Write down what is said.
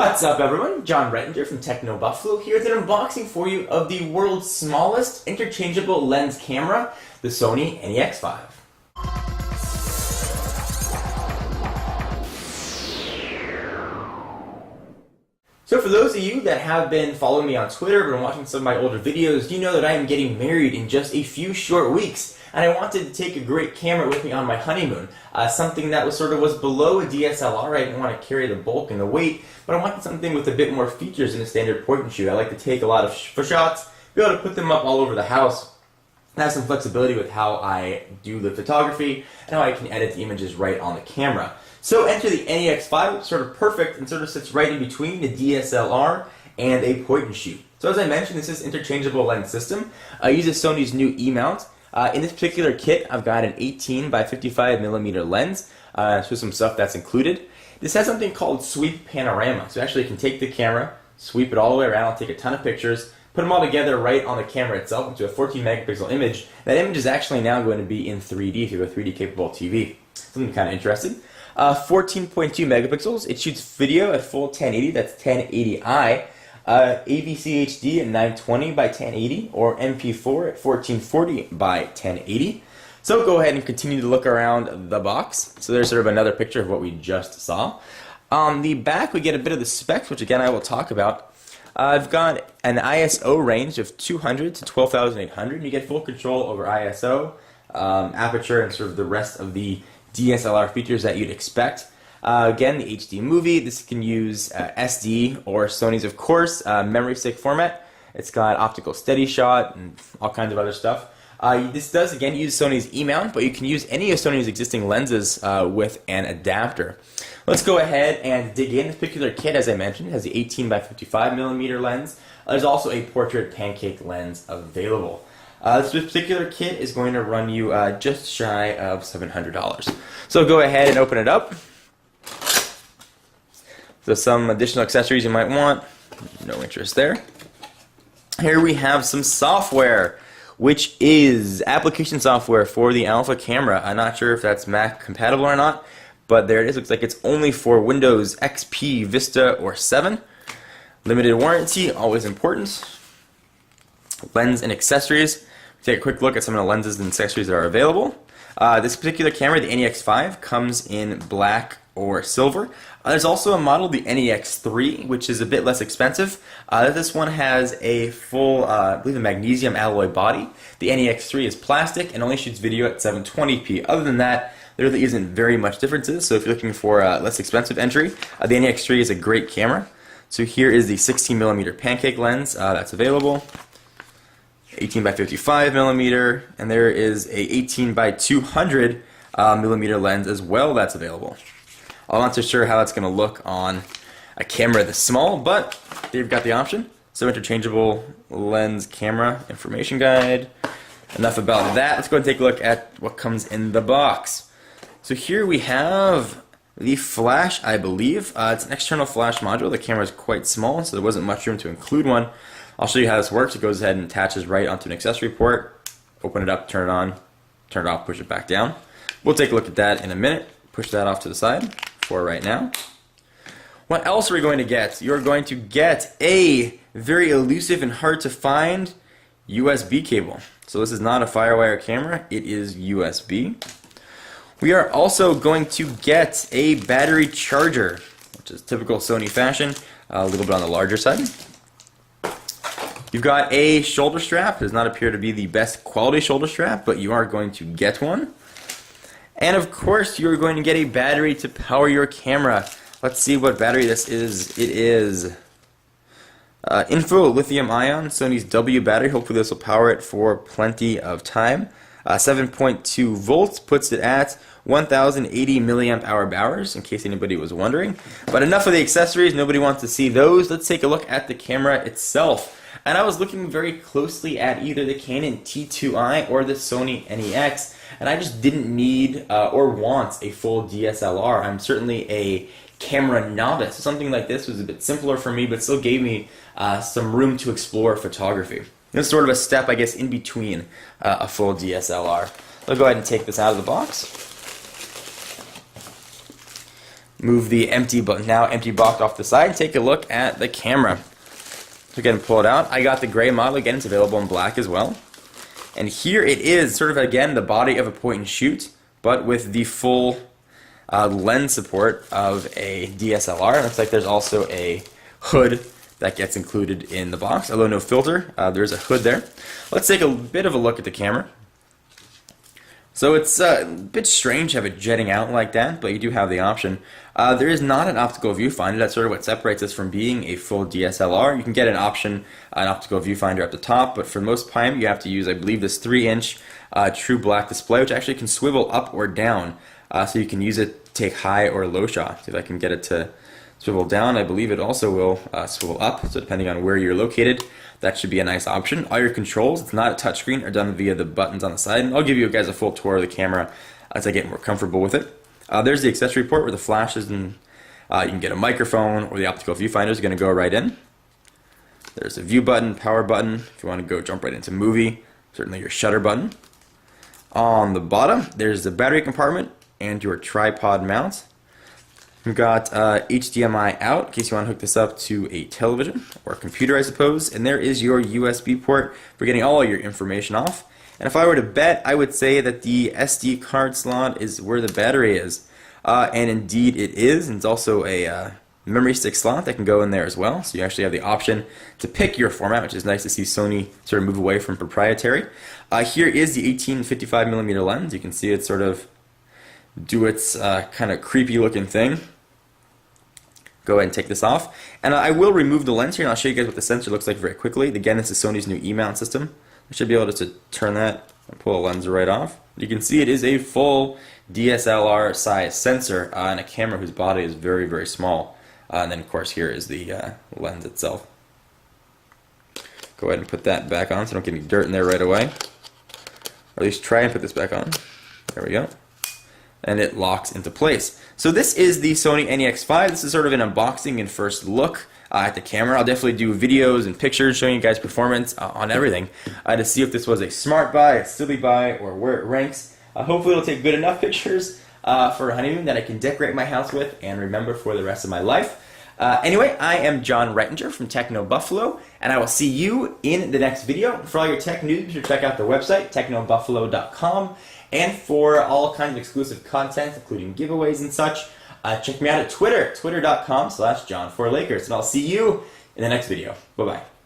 What's up everyone, John Rettinger from Techno Buffalo here with an unboxing for you of the world's smallest interchangeable lens camera, the Sony NEX5. So for those of you that have been following me on Twitter or been watching some of my older videos, you know that I am getting married in just a few short weeks, and I wanted to take a great camera with me on my honeymoon. Something that was below a DSLR. I didn't want to carry the bulk and the weight, but I wanted something with a bit more features than a standard point and shoot. I like to take a lot of shots, be able to put them up all over the house, and have some flexibility with how I do the photography and how I can edit the images right on the camera. So enter the NEX5, sort of perfect and sort of sits right in between the DSLR and a point and shoot. So as I mentioned, this is interchangeable lens system. It uses Sony's new E-mount. In this particular kit, I've got an 18 by 55 millimeter lens. So some stuff that's included. This has something called sweep panorama. So actually you can take the camera, sweep it all the way around, take a ton of pictures, put them all together right on the camera itself into a 14 megapixel image. That image is actually now going to be in 3D if you have a 3D capable TV. Something kind of interesting. 14.2 megapixels. It shoots video at full 1080, that's 1080i, AVC HD at 920 by 1080, or MP4 at 1440 by 1080. So go ahead and continue to look around the box. So there's sort of another picture of what we just saw. On the back we get a bit of the specs, which again I will talk about. I've got an ISO range of 200 to 12,800. You get full control over ISO, aperture, and sort of the rest of the DSLR features that you'd expect. Again, the HD movie, this can use SD or Sony's, of course, memory stick format. It's got optical steady shot and all kinds of other stuff. This does, again, use Sony's E-mount, but you can use any of Sony's existing lenses with an adapter. Let's go ahead and dig in. This particular kit, as I mentioned, has the 18 by 55 millimeter lens. There's also a portrait pancake lens available. This particular kit is going to run you just shy of $700. So go ahead and open it up. So some additional accessories you might want. No interest there. Here we have some software, which is application software for the Alpha camera. I'm not sure if that's Mac compatible or not, but there it is. Looks like it's only for Windows XP, Vista, or 7. Limited warranty, always important. Lens and accessories. Take a quick look at some of the lenses and accessories that are available. This particular camera, the NEX5, comes in black or silver. There's also a model, the NEX3, which is a bit less expensive. This one has a full, I believe, a magnesium alloy body. The NEX3 is plastic and only shoots video at 720p. Other than that, there really isn't very much differences. So if you're looking for a less expensive entry, the NEX3 is a great camera. So here is the 16mm pancake lens that's available. 18 by 55 millimeter, and there is a 18 by 200 millimeter lens as well that's available. I'm not so sure how that's going to look on a camera this small, but they've got the option. So interchangeable lens camera information guide. Enough about that. Let's go and take a look at what comes in the box. So here we have the flash, I believe. It's an external flash module. The camera is quite small, so there wasn't much room to include one. I'll show you how this works. It goes ahead and attaches right onto an accessory port. Open it up, turn it on, turn it off, push it back down. We'll take a look at that in a minute. Push that off to the side for right now. What else are we going to get? You're going to get a very elusive and hard to find USB cable. So this is not a FireWire camera, it is USB. We are also going to get a battery charger, which is typical Sony fashion, a little bit on the larger side. You've got a shoulder strap. It does not appear to be the best quality shoulder strap, but you are going to get one. And of course, you're going to get a battery to power your camera. Let's see what battery this is. It is Info lithium ion, Sony's W battery. Hopefully this will power it for plenty of time. 7.2 volts puts it at 1080 milliamp hours, in case anybody was wondering. But enough of the accessories, nobody wants to see those. Let's take a look at the camera itself. And I was looking very closely at either the Canon T2i or the Sony NEX, and I just didn't need or want a full DSLR. I'm certainly a camera novice. Something like this was a bit simpler for me, but still gave me some room to explore photography. It's sort of a step, I guess, in between a full DSLR. I'll go ahead and take this out of the box. move the now empty box off the side and take a look at the camera. So again, pull it out. I got the gray model. Again, it's available in black as well. And here it is, sort of again the body of a point and shoot, but with the full lens support of a DSLR. It looks like there's also a hood that gets included in the box, although no filter. There's a hood there. Let's take a bit of a look at the camera. So it's a bit strange to have it jetting out like that, but you do have the option. There is not an optical viewfinder. That's sort of what separates us from being a full DSLR. You can get an optical viewfinder at the top, but for the most time you have to use, I believe, this 3-inch true black display, which actually can swivel up or down. So you can use it to take high or low shots. See if I can get it to swivel down. I believe it also will swivel up, so depending on where you're located, that should be a nice option. All your controls, it's not a touchscreen, are done via the buttons on the side, and I'll give you guys a full tour of the camera as I get more comfortable with it. There's the accessory port where the flashes and you can get a microphone, or the optical viewfinder is going to go right in. There's a view button, power button, if you want to go jump right into movie, certainly your shutter button. On the bottom, there's the battery compartment and your tripod mount. We've got HDMI out in case you want to hook this up to a television or a computer, I suppose. And there is your USB port for getting all your information off. And if I were to bet, I would say that the SD card slot is where the battery is. And indeed it is. And it's also a memory stick slot that can go in there as well. So you actually have the option to pick your format, which is nice to see Sony sort of move away from proprietary. Here is the 18-55mm lens. You can see it sort of do its kind of creepy looking thing. Go ahead and take this off. And I will remove the lens here, and I'll show you guys what the sensor looks like very quickly. Again, this is Sony's new E-mount system. I should be able to turn that and pull the lens right off. You can see it is a full DSLR size sensor and a camera whose body is very, very small. And then, of course, here is the lens itself. Go ahead and put that back on so don't get any dirt in there right away. Or at least try and put this back on. There we go. And it locks into place. So this is the Sony NEX5. This is sort of an unboxing and first look at the camera. I'll definitely do videos and pictures showing you guys performance on everything to see if this was a smart buy, a silly buy, or where it ranks. Hopefully it'll take good enough pictures for a honeymoon that I can decorate my house with and remember for the rest of my life. Anyway, I am John Reitinger from Techno Buffalo, and I will see you in the next video. For all your tech news, be sure to check out the website, technobuffalo.com. And for all kinds of exclusive content, including giveaways and such, check me out at Twitter, twitter.com/John4Lakers. And I'll see you in the next video. Bye-bye.